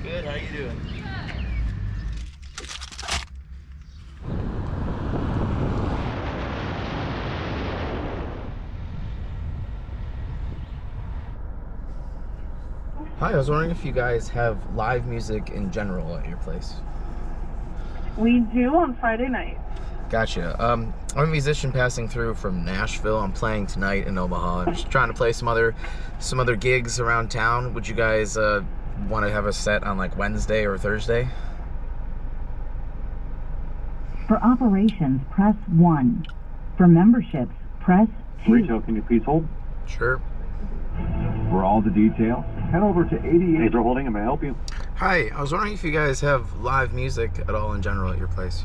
Good, how you doing? Hi, I was wondering if you guys have live music in general at your place. We do on Friday night. Gotcha. I'm a musician passing through from Nashville. I'm playing tonight in Omaha. I'm just trying to play some other gigs around town. Would you guys want to have a set on like Wednesday or Thursday? For operations, press 1. For memberships, press 2. Rachel, can you please hold? Sure. For all the details, head over to 88. Thanks for holding. May I help you? Hi, I was wondering if you guys have live music at all in general at your place.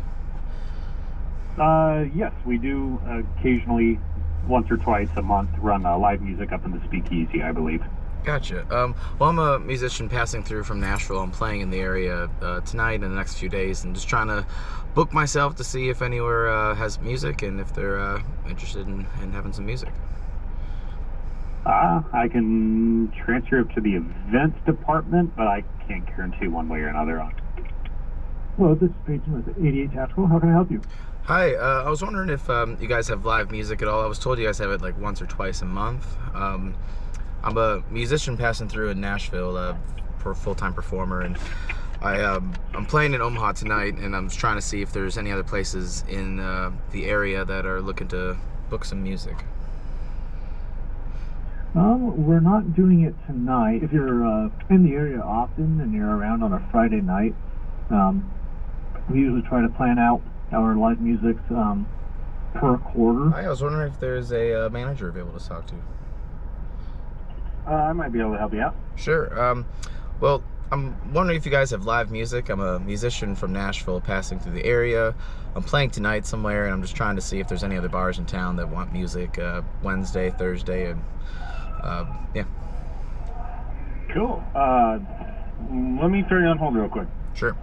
Yes, we do occasionally, once or twice a month, run live music up in the Speakeasy, I believe. Gotcha. Well, I'm a musician passing through from Nashville. I'm playing in the area tonight and the next few days, and just trying to book myself to see if anywhere has music and if they're interested in having some music. I can transfer up to the events department, but I can't guarantee one way or another on. Hello, this is Peyton with 88 Tactical. How can I help you? Hi, I was wondering if you guys have live music at all. I was told you guys have it like once or twice a month. I'm a musician passing through in Nashville for a full-time performer, and I'm playing in Omaha tonight, and I'm just trying to see if there's any other places in the area that are looking to book some music. We're not doing it tonight. If you're in the area often and you're around on a Friday night, we usually try to plan out our live music per quarter. Hi, I was wondering if there's a manager available to talk to. I might be able to help you out. Sure. Well, I'm wondering if you guys have live music. I'm a musician from Nashville passing through the area. I'm playing tonight somewhere, and I'm just trying to see if there's any other bars in town that want music Wednesday, Thursday, and yeah. Cool. Let me throw you on hold real quick. Sure.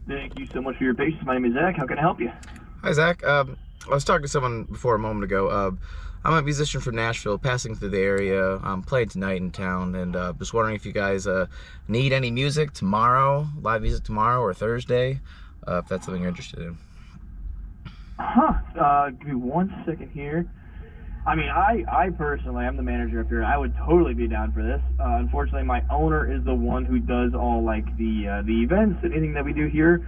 Thank you so much for your patience. My name is Zach. How can I help you? Hi, Zach. I was talking to someone before a moment ago. I'm a musician from Nashville passing through the area. I'm playing tonight in town, and just wondering if you guys need any music tomorrow, live music tomorrow or Thursday, if that's something you're interested in. Give me 1 second here. I mean, I personally, I'm the manager up here. I would totally be down for this. Unfortunately, my owner is the one who does all like the events and anything that we do here.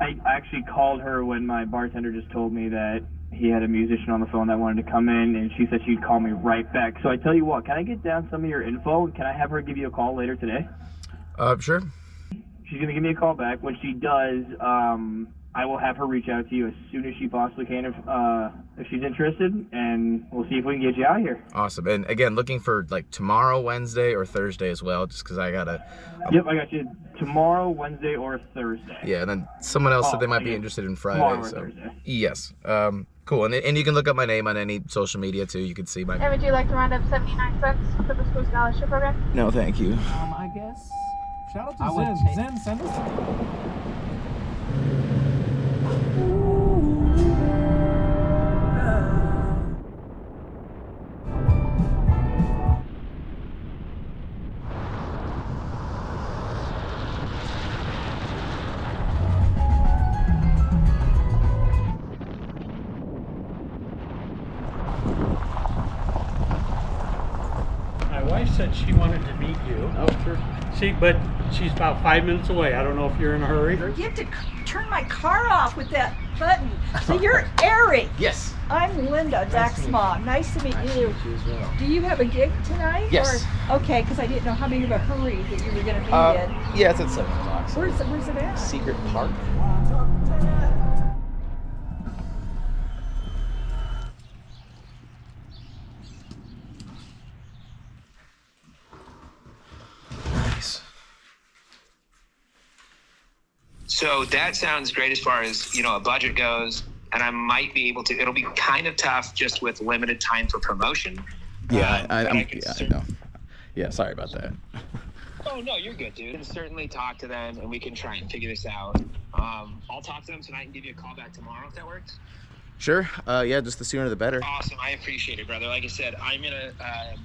I actually called her when my bartender just told me that he had a musician on the phone that wanted to come in, and she said she'd call me right back. So I tell you what, can I get down some of your info? Can I have her give you a call later today? Sure. She's gonna give me a call back. When she does, I will have her reach out to you as soon as she possibly can if she's interested, and we'll see if we can get you out here. Awesome. And again, looking for like tomorrow, Wednesday, or Thursday as well, just because I gotta. Yep, I got you. Tomorrow, Wednesday, or Thursday. Yeah, and then someone else said they might be interested in Friday. Tomorrow or so Thursday. yes. Cool. And you can look up my name on any social media too. You can see my. And would you like to round up 79 cents for the school scholarship program? No, thank you. I guess. Shout out to Zen. Zen, send us some. My wife said she wanted to meet you. Oh, sure. But she's about 5 minutes away. I don't know if you're in a hurry. You have to turn my car off with that button. So you're Eric. Yes. I'm Linda, Zach's mom. Nice to meet you. You as well. Do you have a gig tonight? Yes. Or, okay, because I didn't know how big of a hurry that you were going to be in. Yeah, it's at 7 o'clock. So Where's it at? Secret Park. Nice. So that sounds great as far as, a budget goes, and I might be able to, it'll be kind of tough just with limited time for promotion. Yeah, I know. Yeah, sorry about that. Oh, no, you're good, dude. I can certainly talk to them, and we can try and figure this out. I'll talk to them tonight and give you a call back tomorrow if that works. Sure. Yeah, just the sooner the better. Awesome. I appreciate it, brother. Like I said, I'm going to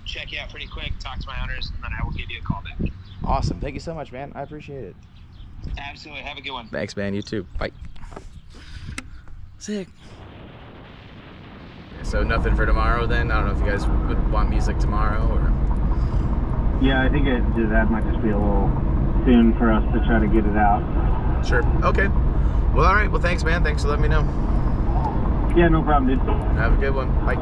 check you out pretty quick, talk to my owners, and then I will give you a call back. Awesome. Thank you so much, man. I appreciate it. Absolutely. Have a good one. Thanks, man. You too. Bye. Sick. So nothing for tomorrow then? I don't know if you guys would want music tomorrow or... Yeah, I think that might just be a little soon for us to try to get it out. Sure. Okay. Well, all right. Well, thanks, man. Thanks for letting me know. Yeah, no problem, dude. Have a good one. Bye.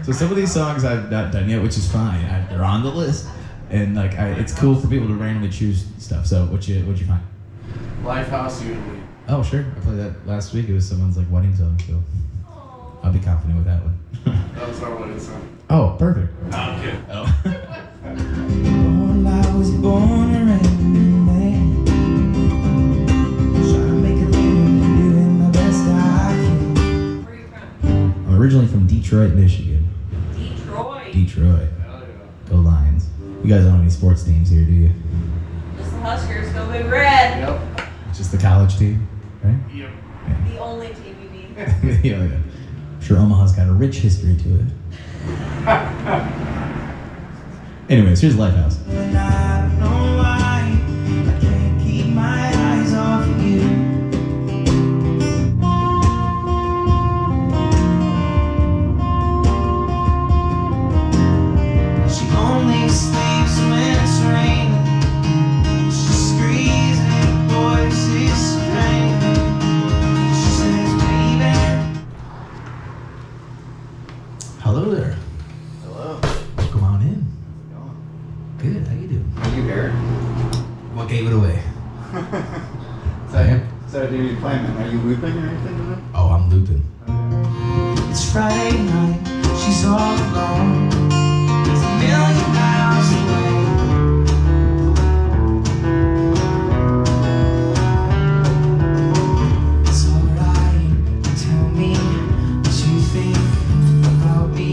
So some of these songs I've not done yet, which is fine. They're on the list, and like it's cool for people to randomly choose stuff. So what'd you find? Lifehouse usually. Oh sure, I played that last week. It was someone's like wedding song, so I'll be confident with that one. That was our wedding song. Oh, perfect. Oh, I'm kidding. Oh. I was born a random man, trying to make a living, doing the best I can. Where are you from? I'm originally from Detroit, Michigan. Detroit. Hell yeah. Go Lions. You guys don't have any sports teams here, do you? Just the Huskers, go Big Red. Yep. It's just the college team, right? Yep. The only team you need. Yeah. I'm sure Omaha's got a rich history to it. Anyways, here's Lifehouse. And I don't know why I can't keep my eyes off of you. She only sleeps when it's raining. She screams and her voice is straining. She says, baby. Hello there. Hello. Welcome on in. How's Good, how you doing? it going? Are you here? What gave it away? So, do you playing? Are you looping or anything today? Oh, I'm looping. It's Friday night, she's all alone. It's a million miles away. It's alright, tell me what you think about me.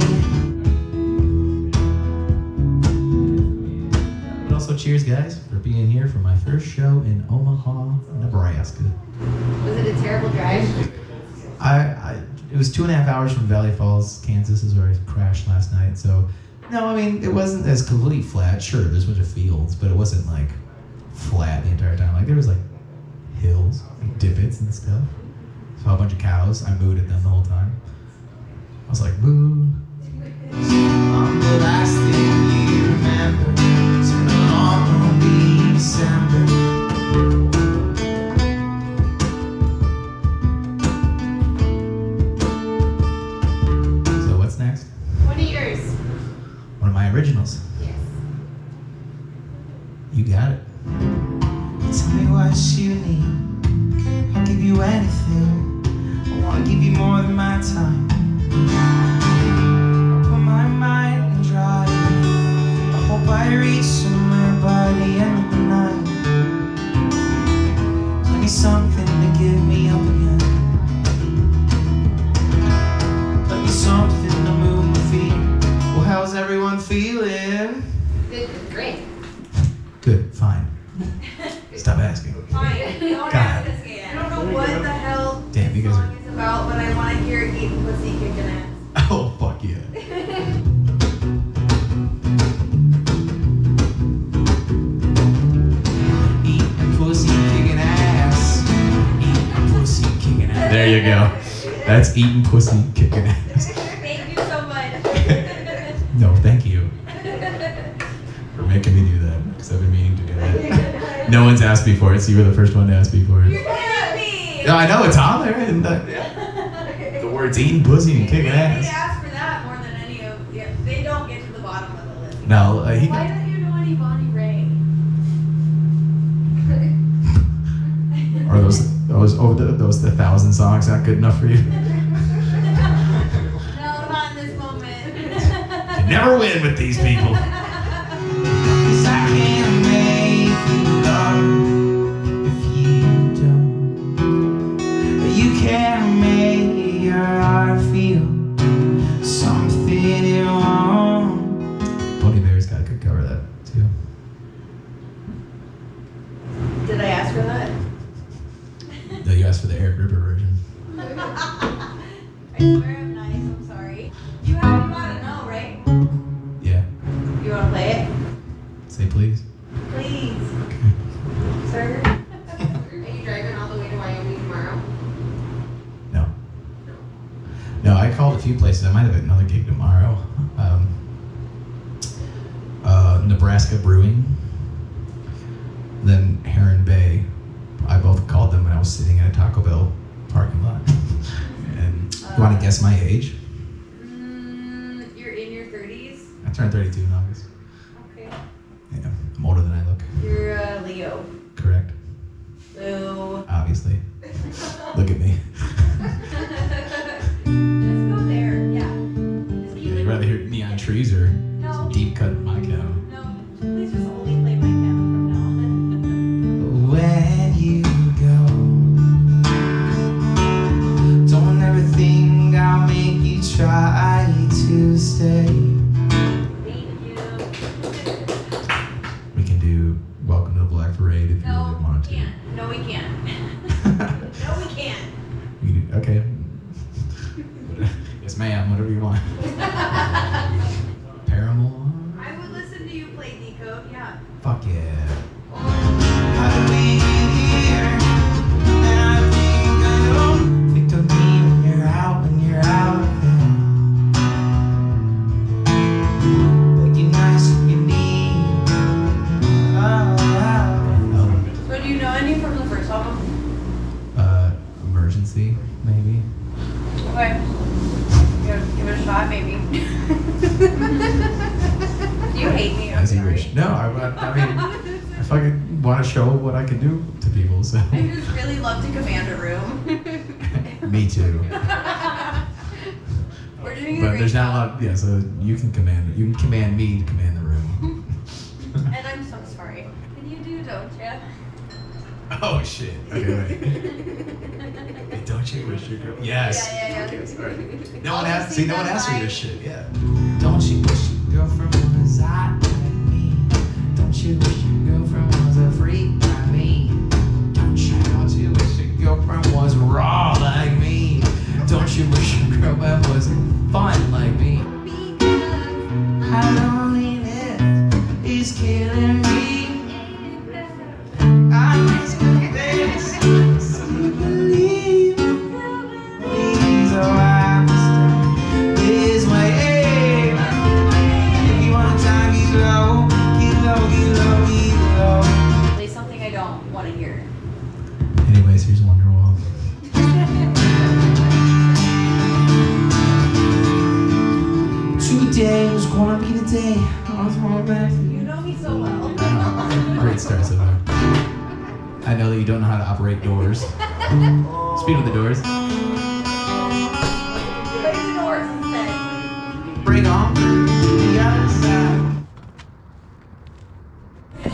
But also, cheers, guys, for being here for my first show in Omaha, Nebraska. Was it a terrible drive? It was 2.5 hours from Valley Falls, Kansas, is where I crashed last night. So, no, I mean, it wasn't as completely flat. Sure, there's a bunch of fields, but it wasn't like flat the entire time. Like there was like hills, like divots and stuff. Saw a bunch of cows. I mooed at them the whole time. I was like, moo. On the last thing you remember, so no longer will be December. So what's next? One of yours. One of my originals. Yes. You got it. Tell me what you need. I'll give you anything. I wanna give you more than my time. I'll put my mind in drive. I hope I reach somewhere by the end of the night. Give me something to get me up again. Let me something to move my feet. Well, how's everyone feeling? Good. Great. Good, fine. Stop asking. Fine. Don't God. ask us again. I don't know what the hell Damn, you guys are. it's about, but I want to hear eating pussy kicking ass. Oh, fuck yeah. Eating pussy, kicking ass. Eating pussy, kicking ass. There you go. That's eating pussy, kicking ass. Thank you so much. No, thank you for making me do that, because I've been meaning to do that. No one's asked me for it, so you were the first one to ask me for it. You're kidding me. No, I know it's on there, and the words eating pussy and kicking They ass. ask for that more than any of. Yeah, they don't get to the bottom of the list. No, Why don't you know any Bonnie Ray? are those the 1,000 songs not good enough for you? No, not never win with these people. 'Cause I can't make you love if you don't. You can't make your heart feel something it won't. Bunny Bear's got a good cover of that too. Did I ask for that? No, you asked for the Eric Ripper version. I swear I'm nice, I'm sorry. You wanna know, right? Yeah. You wanna play it? Say please. Please. Sir? Are you driving all the way to Wyoming tomorrow? No. No, I called a few places. I might have another gig tomorrow. Nebraska Brewing. Then Heron Bay. I both called them when I was sitting at a Taco Bell parking lot. And you want to guess my age? You're in your 30s? I turned 32 in August. Okay. Yeah, I'm older than I look. You're Leo. Correct. Boo. Obviously. Look at me. Let's go there, yeah. Just keep Yeah, it. you'd rather hear Neon Trees or No. some deep cut my cow? No, please just only play my piano from now on. When you go, don't ever think I'll make you try to stay. Thank you. We can do Welcome to the Black Parade if you No, really want to. can't. No, we can't. No, we can't. We can do, okay. Yes, ma'am. Whatever you want. Paramore. I would listen to you play Decode, yeah. Fuck yeah. How did we get here? And I think I know. Think of me when you're out there. Begging nice when you need. So do you know any from the first album? Emergency, maybe. Okay. Give it a shot, maybe. Do you hate me? I'm As you sorry. wish. No, I mean, I fucking want to show what I can do to people, so. I just really love to command a room. Me too. We're doing a But great there's not a job. lot, yeah, so you can command me to command the room. And I'm so sorry. Can you do, don't ya? Oh shit. Okay, wait. Hey, don't you wish your girl? Yes. Yeah. Okay, sorry. No I'll one just asked. see See, no one that asked me right. this shit. Yeah. Don't you wish your girlfriend was hot like me? Don't you wish your girlfriend was a freak like me? Don't you wish your girlfriend was raw like me? Don't you wish your girlfriend was fun like me? How loneliness is killing me. I miss my face, so you believe. Please, oh, I understand this way. If you want time, get low. Play something I don't want to hear. Anyways, here's Wonderwall. Today was gonna be the day I was going back to You you. know me so well. Great start so far. I know that you don't know how to operate doors. Speed with the doors. Play the doors instead. Bring on the other side. I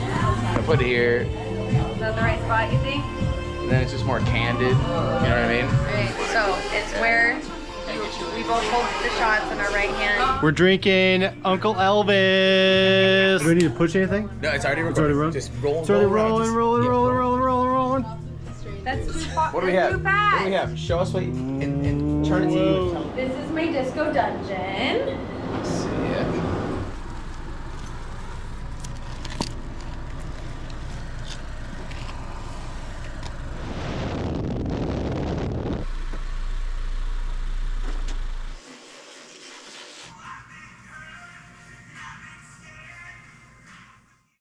put it here, Is that the right spot, you think? then it's just more candid. You know what I mean? Alright, so it's where we both hold the shots in our right hand. We're drinking Uncle Elvis. Do we need to push anything? No, it's already It's already rolling? Just roll. It's already roll around, rolling. That's too far. What do we have? Too fast. What do we have? Show us what you, and turn it to you. This is my disco dungeon.